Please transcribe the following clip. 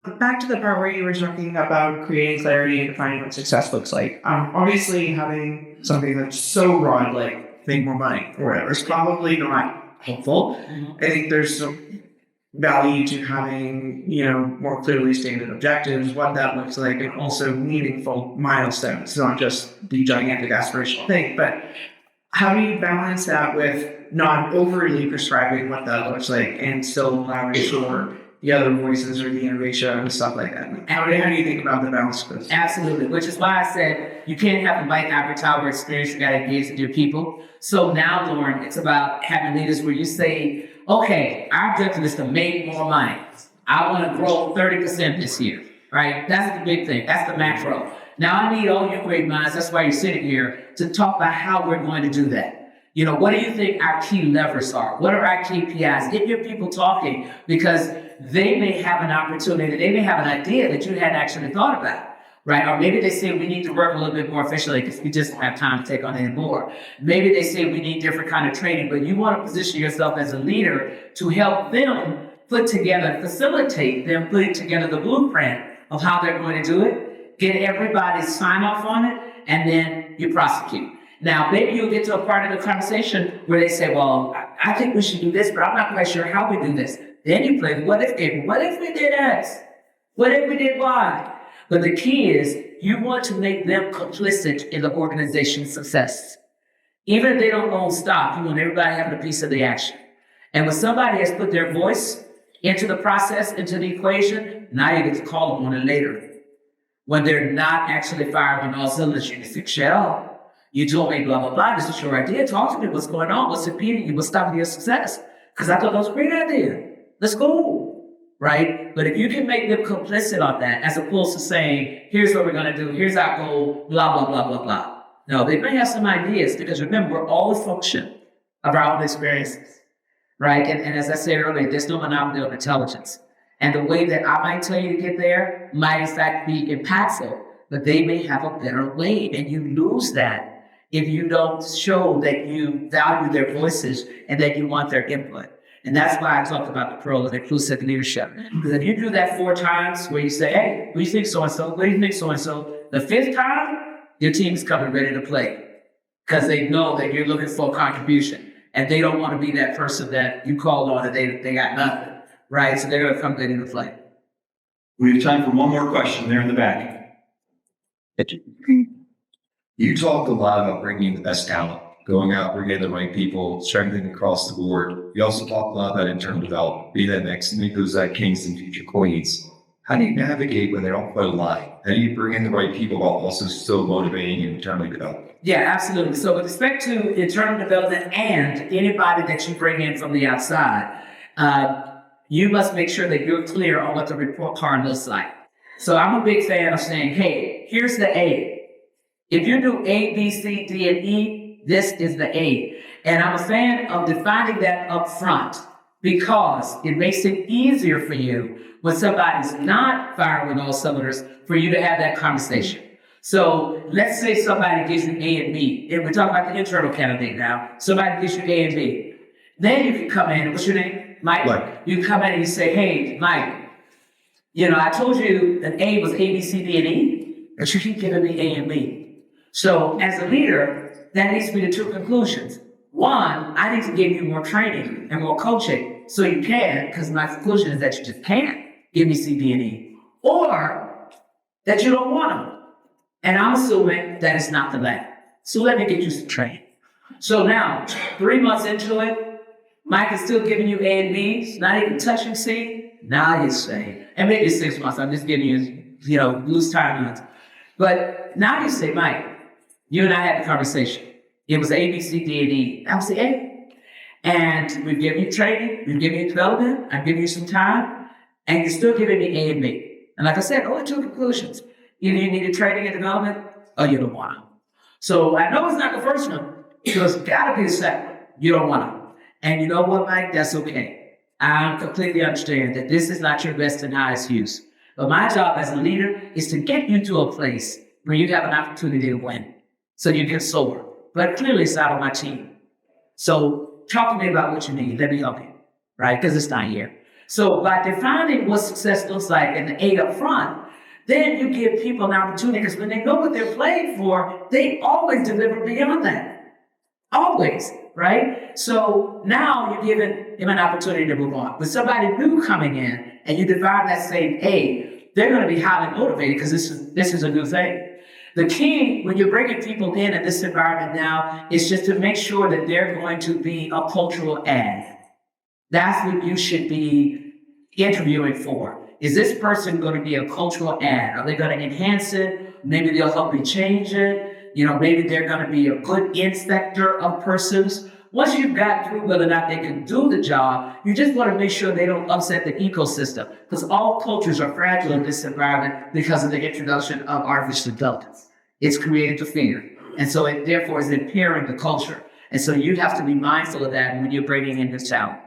Back to the part where you were talking about creating clarity and defining what success looks like. Obviously, having something that's so broad, like make more money or whatever, is probably not helpful. I think there's some value to having, more clearly stated objectives, what that looks like, and also meaningful milestones, not just the gigantic aspirational thing. But how do you balance that with not overly prescribing what that looks like and still allowing for the other voices or the innovation and stuff like that? How do you think about the balance of this? Absolutely, which is why I said you can't have a bite ivory tower experience. You got to engage with your people. So now, Lauren, it's about having leaders where you say, okay, our objective is to make more money. I want to grow 30% this year, right? That's the big thing. That's the macro. Now I need all your great minds. That's why you're sitting here to talk about how we're going to do that. What do you think our key levers are? What are our KPIs? Get your people talking, because they may have an opportunity. They may have an idea that you hadn't actually thought about. Right? Or maybe they say we need to work a little bit more efficiently because we just don't have time to take on any more. Maybe they say we need different kind of training, but you want to position yourself as a leader to help them facilitate them putting together the blueprint of how they're going to do it, get everybody sign off on it, and then you prosecute. Now, maybe you'll get to a part of the conversation where they say, well, I think we should do this, but I'm not quite sure how we do this. Then you play the what if game. What if we did X? What if we did Y? But the key is you want to make them complicit in the organization's success. Even if they don't own stock, you want everybody having a piece of the action. And when somebody has put their voice into the process, into the equation, now you get to call them on it later. When they're not actually firing on all cylinders, you can say, Shell, you told me blah, blah, blah. This is your idea. Talk to me. What's going on? What's impeding you? What's stopping your success? Because I thought that was a great idea. Let's go. Right? But if you can make them complicit on that, as opposed to saying, here's what we're going to do, here's our goal, blah, blah, blah, blah, blah. No, they may have some ideas, because remember, we're all a function of our own experiences, right? And as I said earlier, there's no monopoly on intelligence. And the way that I might tell you to get there might in fact be impactful, but they may have a better way, and you lose that if you don't show that you value their voices and that you want their input. And that's why I talked about the pearl of inclusive leadership. Because if you do that 4 times where you say, hey, what do you think so-and-so? What do you think so-and-so? The 5th time, your team's coming ready to play. Because they know that you're looking for a contribution. And they don't want to be that person that you called on and they got nothing. Right? So they're going to come ready to play. We have time for one more question there in the back. You talked a lot about bringing the best talent, going out, bringing the right people, strengthening across the board. You also talked a lot about internal development, be that next Nico's kings and future queens. How do you navigate when they don't quite align? How do you bring in the right people while also still motivating and internally developing? Yeah, absolutely. So with respect to internal development and anybody that you bring in from the outside, you must make sure that you're clear on what the report card looks like. So I'm a big fan of saying, hey, here's the A. If you do A, B, C, D, and E, this is the A. And I'm a fan of defining that up front, because it makes it easier for you when somebody's not firing on all cylinders for you to have that conversation. So let's say somebody gives you A and B, and we're talking about the internal candidate now. Somebody gives you A and B. Then you can come in, what's your name? Mike. You come in and you say, hey, Mike, I told you that A was A, B, C, D, and E, but you keep giving me A and B. So as a leader, that leads me to 2 conclusions. One, I need to give you more training and more coaching so you can, because my conclusion is that you just can't give me C, D, and E, or that you don't want them. And I'm assuming that it's not the latter. So let me get you some training. So now, 3 months into it, Mike is still giving you A and B's, not even touching C. Now you say, and maybe 6 months, I'm just giving you, loose timelines. But now you say, Mike, you and I had a conversation. It was A, B, C, D, and E. I was the A. And we've given you training, we've given you development, I've given you some time, and you're still giving me A and B. And like I said, only 2 conclusions. Either you needed training and development, or you don't want them. So I know it's not the first one, because it's got to be the second one. You don't want them. And you know what, Mike? That's okay. I completely understand that this is not your best and highest use. But my job as a leader is to get you to a place where you have an opportunity to win, so you can soar. But clearly it's not on my team. So talk to me about what you need. Let me help you, right? Because it's not here. So by defining what success looks like and the A up front, then you give people an opportunity because when they know what they're playing for, they always deliver beyond that. Always, right? So now you're giving them an opportunity to move on. With somebody new coming in and you define that same A, they're going to be highly motivated because this is a new thing. The key when you're bringing people in this environment now is just to make sure that they're going to be a cultural add. That's what you should be interviewing for. Is this person going to be a cultural add? Are they going to enhance it? Maybe they'll help me change it. Maybe they're going to be a good inspector of persons. Once you've got through whether or not they can do the job, you just want to make sure they don't upset the ecosystem because all cultures are fragile in this environment because of the introduction of artificial intelligence. It's created to fear. And so it therefore is impairing the culture. And so you have to be mindful of that when you're bringing in this talent.